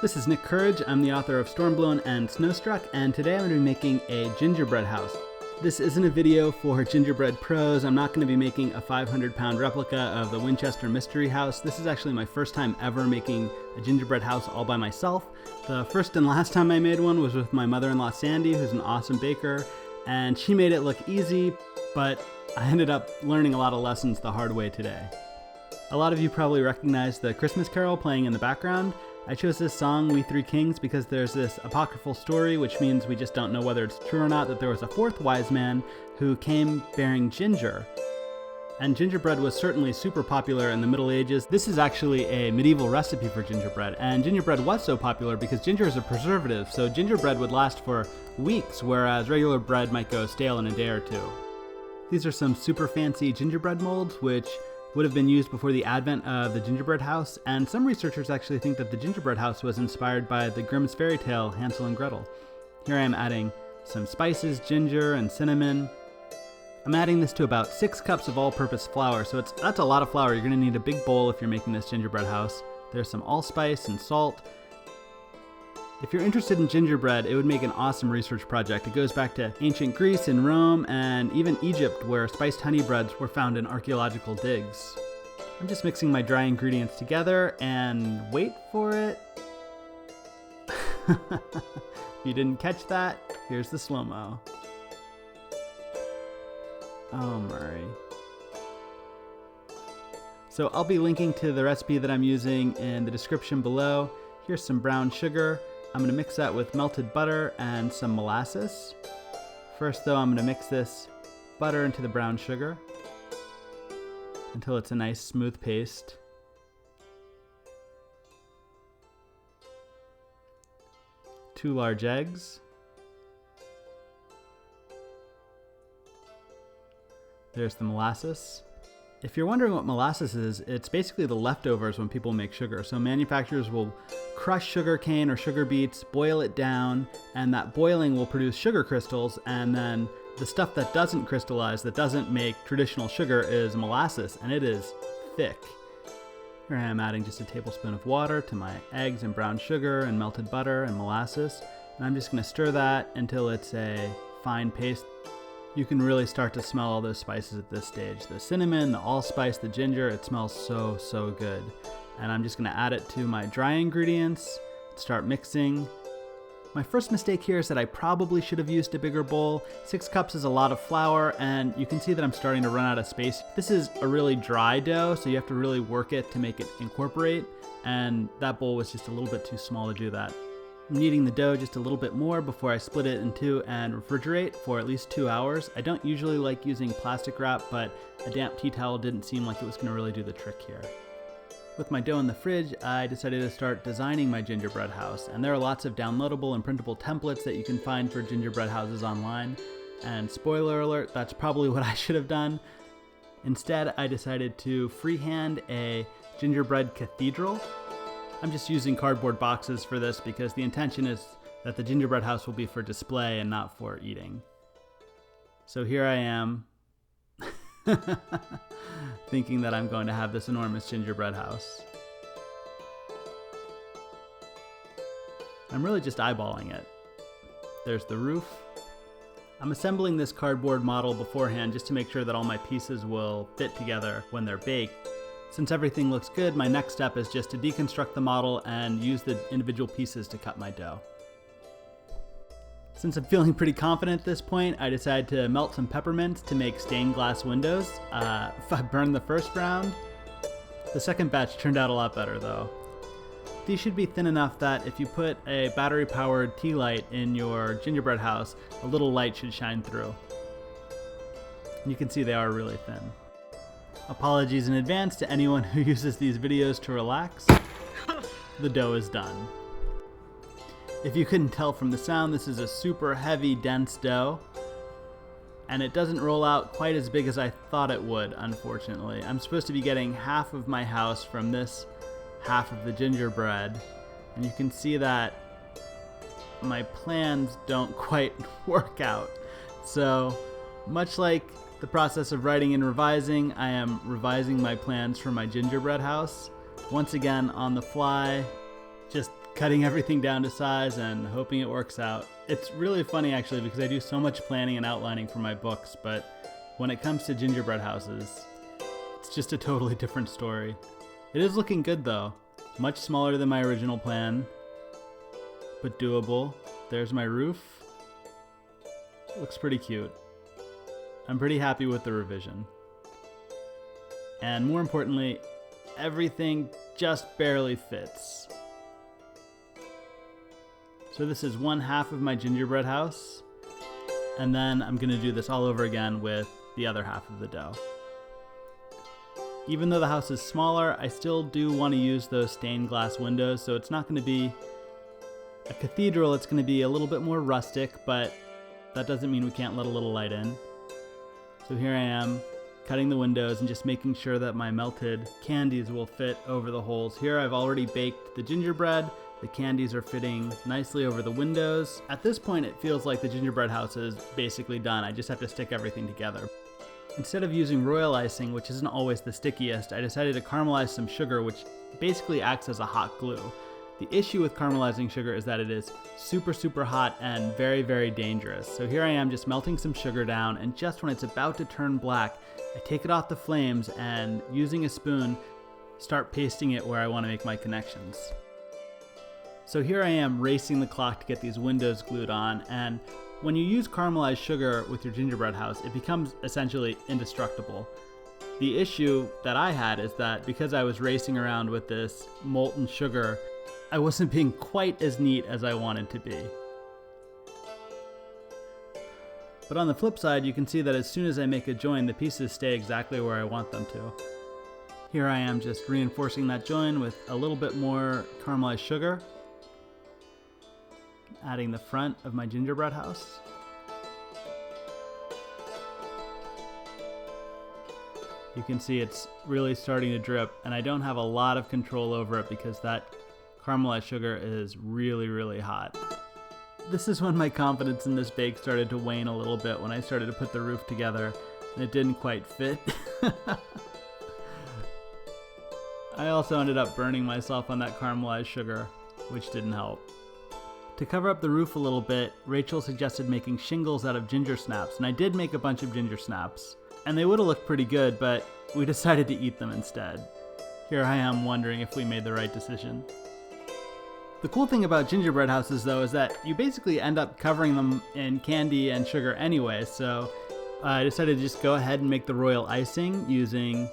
This is Nick Courage. I'm the author of Stormblown and Snowstruck, and today I'm going to be making a gingerbread house. This isn't a video for gingerbread pros. I'm not going to be making a 500-pound replica of the Winchester Mystery House. This is actually my first time ever making a gingerbread house all by myself. The first and last time I made one was with my mother-in-law Sandy, who's an awesome baker, and she made it look easy, but I ended up learning a lot of lessons the hard way today. A lot of you probably recognize the Christmas carol playing in the background. I chose this song, We Three Kings, because there's this apocryphal story, which means we just don't know whether it's true or not, that there was a fourth wise man who came bearing ginger. And gingerbread was certainly super popular in the Middle Ages. This is actually a medieval recipe for gingerbread, and gingerbread was so popular because ginger is a preservative, so gingerbread would last for weeks, whereas regular bread might go stale in a day or two. These are some super fancy gingerbread molds, which would have been used before the advent of the gingerbread house, and some researchers actually think that the gingerbread house was inspired by the Grimm's fairy tale Hansel and Gretel. Here I am adding some spices, ginger and cinnamon. I'm adding this to about 6 cups of all-purpose flour, so that's a lot of flour. You're going to need a big bowl if you're making this gingerbread house. There's some allspice and salt. If you're interested in gingerbread, it would make an awesome research project. It goes back to ancient Greece and Rome and even Egypt, where spiced honey breads were found in archaeological digs. I'm just mixing my dry ingredients together and wait for it. If you didn't catch that, here's the slow-mo. Oh, Murray. So I'll be linking to the recipe that I'm using in the description below. Here's some brown sugar. I'm going to mix that with melted butter and some molasses. First though, I'm going to mix this butter into the brown sugar until it's a nice smooth paste. Two large eggs. There's the molasses. If you're wondering what molasses is, it's basically the leftovers when people make sugar. So manufacturers will crush sugar cane or sugar beets, boil it down, and that boiling will produce sugar crystals, and then the stuff that doesn't crystallize, that doesn't make traditional sugar, is molasses, and it is thick. Here I am adding just a tablespoon of water to my eggs and brown sugar and melted butter and molasses, and I'm just going to stir that until it's a fine paste. You can really start to smell all those spices at this stage. The cinnamon, the allspice, the ginger, it smells so good. And I'm just gonna add it to my dry ingredients, start mixing. My first mistake here is that I probably should have used a bigger bowl. 6 cups is a lot of flour, and you can see that I'm starting to run out of space. This is a really dry dough, so you have to really work it to make it incorporate, and that bowl was just a little bit too small to do that. I'm kneading the dough just a little bit more before I split it in two and refrigerate for at least 2 hours. I don't usually like using plastic wrap, but a damp tea towel didn't seem like it was going to really do the trick here. With my dough in the fridge, I decided to start designing my gingerbread house, and there are lots of downloadable and printable templates that you can find for gingerbread houses online. And spoiler alert, that's probably what I should have done. Instead, I decided to freehand a gingerbread cathedral. I'm just using cardboard boxes for this because the intention is that the gingerbread house will be for display and not for eating. So here I am, thinking that I'm going to have this enormous gingerbread house. I'm really just eyeballing it. There's the roof. I'm assembling this cardboard model beforehand just to make sure that all my pieces will fit together when they're baked. Since everything looks good, my next step is just to deconstruct the model and use the individual pieces to cut my dough. Since I'm feeling pretty confident at this point, I decided to melt some peppermints to make stained glass windows. If I burned the first round, the second batch turned out a lot better though. These should be thin enough that if you put a battery-powered tea light in your gingerbread house, a little light should shine through. And you can see they are really thin. Apologies in advance to anyone who uses these videos to relax. The dough is done. If you couldn't tell from the sound, this is a super heavy, dense dough. And it doesn't roll out quite as big as I thought it would, unfortunately. I'm supposed to be getting half of my house from this half of the gingerbread. And you can see that my plans don't quite work out. So, much like the process of writing and revising, I am revising my plans for my gingerbread house. Once again, on the fly, just cutting everything down to size and hoping it works out. It's really funny actually because I do so much planning and outlining for my books, but when it comes to gingerbread houses, it's just a totally different story. It is looking good though. Much smaller than my original plan, but doable. There's my roof. Looks pretty cute. I'm pretty happy with the revision. And more importantly, everything just barely fits. So this is one half of my gingerbread house, and then I'm gonna do this all over again with the other half of the dough. Even though the house is smaller, I still do want to use those stained glass windows, so it's not gonna be a cathedral, it's gonna be a little bit more rustic, but that doesn't mean we can't let a little light in. So here I am, cutting the windows and just making sure that my melted candies will fit over the holes. Here I've already baked the gingerbread. The candies are fitting nicely over the windows. At this point, it feels like the gingerbread house is basically done. I just have to stick everything together. Instead of using royal icing, which isn't always the stickiest, I decided to caramelize some sugar, which basically acts as a hot glue. The issue with caramelizing sugar is that it is super, super hot and very, very dangerous. So here I am just melting some sugar down, and just when it's about to turn black, I take it off the flames and using a spoon, start pasting it where I want to make my connections. So here I am racing the clock to get these windows glued on, and when you use caramelized sugar with your gingerbread house, it becomes essentially indestructible. The issue that I had is that because I was racing around with this molten sugar, I wasn't being quite as neat as I wanted to be. But on the flip side, you can see that as soon as I make a join, the pieces stay exactly where I want them to. Here I am just reinforcing that join with a little bit more caramelized sugar, adding the front of my gingerbread house. You can see it's really starting to drip, and I don't have a lot of control over it because that caramelized sugar is really, really hot. This is when my confidence in this bake started to wane a little bit, when I started to put the roof together and it didn't quite fit. I also ended up burning myself on that caramelized sugar, which didn't help. To cover up the roof a little bit, Rachel suggested making shingles out of ginger snaps, and I did make a bunch of ginger snaps. And they would have looked pretty good, but we decided to eat them instead. Here I am wondering if we made the right decision. The cool thing about gingerbread houses though is that you basically end up covering them in candy and sugar anyway, so I decided to just go ahead and make the royal icing using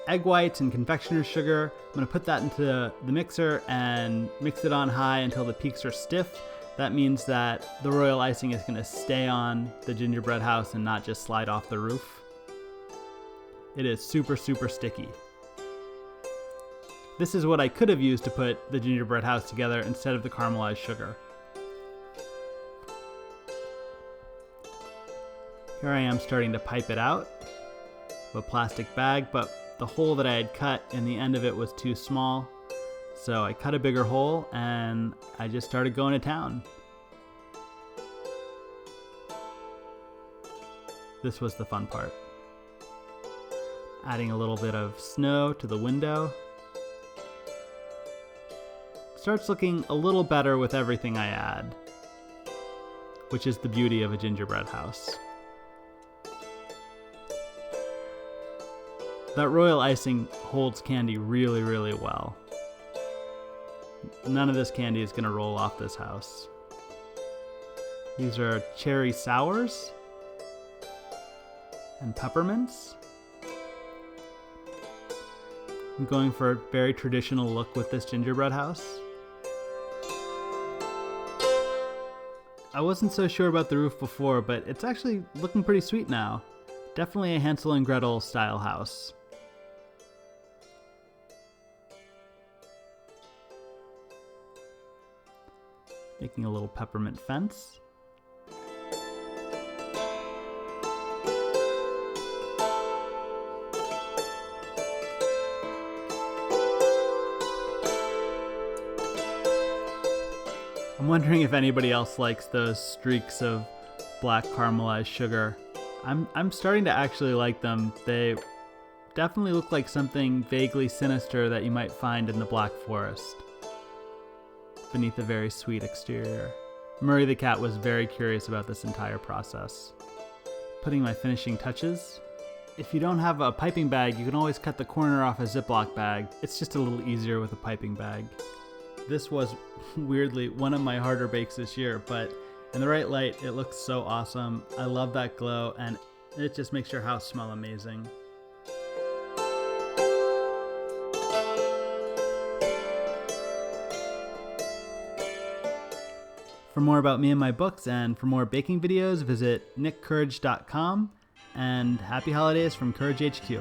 egg whites and confectioner's sugar. I'm going to put that into the mixer and mix it on high until the peaks are stiff. That means that the royal icing is going to stay on the gingerbread house and not just slide off the roof. It is super, super sticky. This is what I could have used to put the gingerbread house together instead of the caramelized sugar. Here I am starting to pipe it out with a plastic bag, but the hole that I had cut in the end of it was too small. So I cut a bigger hole and I just started going to town. This was the fun part. Adding a little bit of snow to the window. Starts looking a little better with everything I add, which is the beauty of a gingerbread house. That royal icing holds candy really, really well. None of this candy is going to roll off this house. These are cherry sours and peppermints. I'm going for a very traditional look with this gingerbread house. I wasn't so sure about the roof before, but it's actually looking pretty sweet now. Definitely a Hansel and Gretel style house. Making a little peppermint fence. I'm wondering if anybody else likes those streaks of black caramelized sugar. I'm starting to actually like them. They definitely look like something vaguely sinister that you might find in the Black Forest. beneath a very sweet exterior. Murray the cat was very curious about this entire process. Putting my finishing touches. If you don't have a piping bag, you can always cut the corner off a Ziploc bag. It's just a little easier with a piping bag. This was, weirdly, one of my harder bakes this year, but in the right light, it looks so awesome. I love that glow, and it just makes your house smell amazing. For more about me and my books, and for more baking videos, visit nickcourage.com. And happy holidays from Courage HQ.